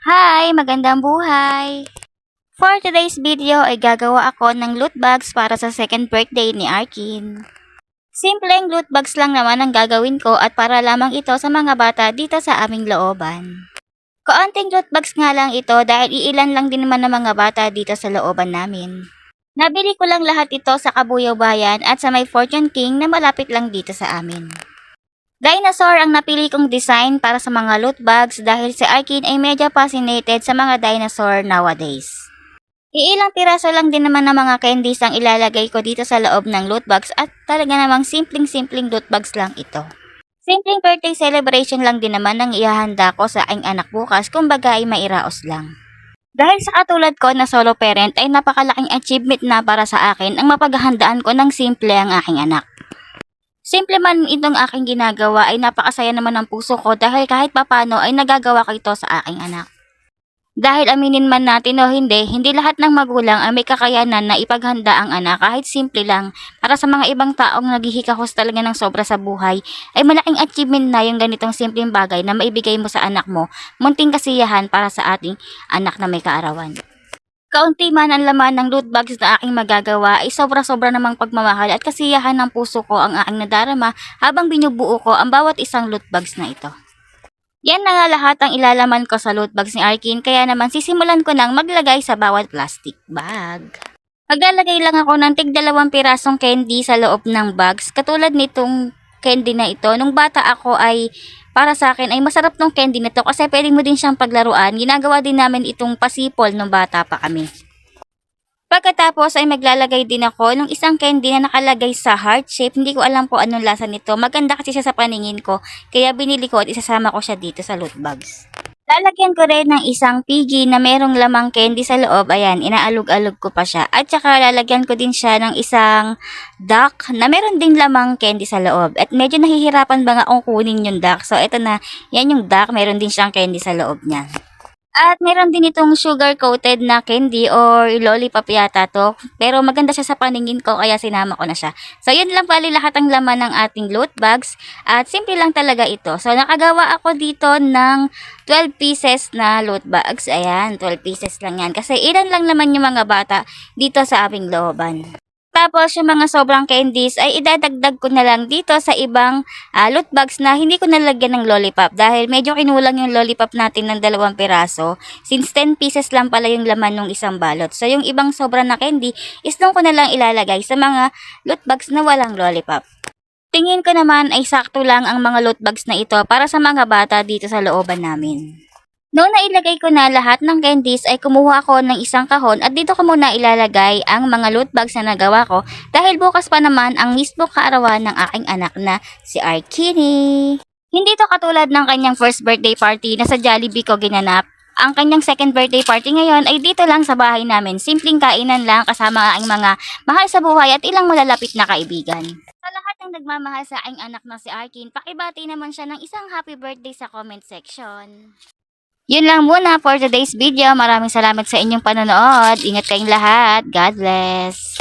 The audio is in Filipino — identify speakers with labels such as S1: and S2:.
S1: Hi! Magandang buhay! For today's video ay gagawa ako ng loot bags para sa second birthday ni Arkin. Simpleng loot bags lang naman ang gagawin ko at para lamang ito sa mga bata dito sa aming looban. Kaunting loot bags nga lang ito dahil iilan lang din naman ng mga bata dito sa looban namin. Nabili ko lang lahat ito sa Kabuyaw Bayan at sa may Fortune King na malapit lang dito sa amin. Dinosaur ang napili kong design para sa mga loot bags dahil si Arkin ay medyo fascinated sa mga dinosaur nowadays. Iilang piraso lang din naman ng mga candies ang ilalagay ko dito sa loob ng loot bags at talaga namang simpleng-simpleng loot bags lang ito. Simpleng birthday celebration lang din naman ang ihahanda ko sa aking anak bukas, kumbaga ay mairaos lang. Dahil sa katulad ko na solo parent ay napakalaking achievement na para sa akin ang mapaghahandaan ko ng simple ang aking anak. Simple man itong aking ginagawa ay napakasaya naman ng puso ko dahil kahit papano ay nagagawa ko ito sa aking anak. Dahil aminin man natin o hindi lahat ng magulang ay may kakayanan na ipaghanda ang anak kahit simple lang. Para sa mga ibang taong naghihikahos talaga ng sobra sa buhay, ay malaking achievement na yung ganitong simpleng bagay na maibigay mo sa anak mo, munting kasiyahan para sa ating anak na may kaarawan. Kaunti man ang laman ng loot bags na aking magagawa ay sobra-sobra namang pagmamahal at kasiyahan ng puso ko ang aking nadarama habang binubuo ko ang bawat isang loot bags na ito. Yan na nga lahat ang ilalaman ko sa loot bags ni Arkin, kaya naman sisimulan ko nang maglagay sa bawat plastic bag. Maglalagay lang ako ng tig 2 pirasong candy sa loob ng bags katulad nitong candy na ito. Nung bata ako ay para sa akin ay masarap tong candy na to kasi pwede mo din siyang paglaruan. Ginagawa din namin itong pasipol nung bata pa kami. Pagkatapos ay maglalagay din ako ng isang candy na nakalagay sa heart shape. Hindi ko alam po anong lasa nito. Maganda kasi siya sa paningin ko. Kaya binili ko at isasama ko siya dito sa loot bags. Lalagyan ko rin ng isang piggy na merong lamang candy sa loob. Ayan, inaalog-alog ko pa siya. At saka lalagyan ko din siya ng isang duck na meron ding lamang candy sa loob. At medyo nahihirapan ba nga akong kunin yung duck. So, ito na. Yan yung duck. Meron din siyang candy sa loob niya. At meron din itong sugar-coated na candy or lollipop yata to. Pero maganda siya sa paningin ko kaya sinama ko na siya. So yun lang pali lahat ang laman ng ating loot bags. At simple lang talaga ito. So nakagawa ako dito ng 12 pieces na loot bags. Ayan, 12 pieces lang yan. Kasi ilan lang naman yung mga bata dito sa aming looban. Tapos, yung mga sobrang candies ay idadagdag ko na lang dito sa ibang loot bags na hindi ko nalagyan ng lollipop dahil medyo kinulang yung lollipop natin ng 2 piraso since 10 pieces lang pala yung laman ng isang balot. So, yung ibang sobra na candy is doon ko na lang ilalagay sa mga loot bags na walang lollipop. Tingin ko naman ay sakto lang ang mga loot bags na ito para sa mga bata dito sa looban namin. Noong nailagay ko na lahat ng candies ay kumuha ako ng isang kahon at dito ko muna ilalagay ang mga loot bags na nagawa ko dahil bukas pa naman ang mismo kaarawan ng aking anak na si Arkini. Hindi to katulad ng kanyang first birthday party na sa Jollibee ko ginanap. Ang kanyang second birthday party ngayon ay dito lang sa bahay namin. Simpleng kainan lang kasama ang mga mahal sa buhay at ilang malalapit na kaibigan. Sa lahat ng nagmamahal sa aking anak na si Arkin, pakibati naman siya ng isang happy birthday sa comment section. Yun lang muna for today's video. Maraming salamat sa inyong panonood. Ingat kayong lahat. God bless.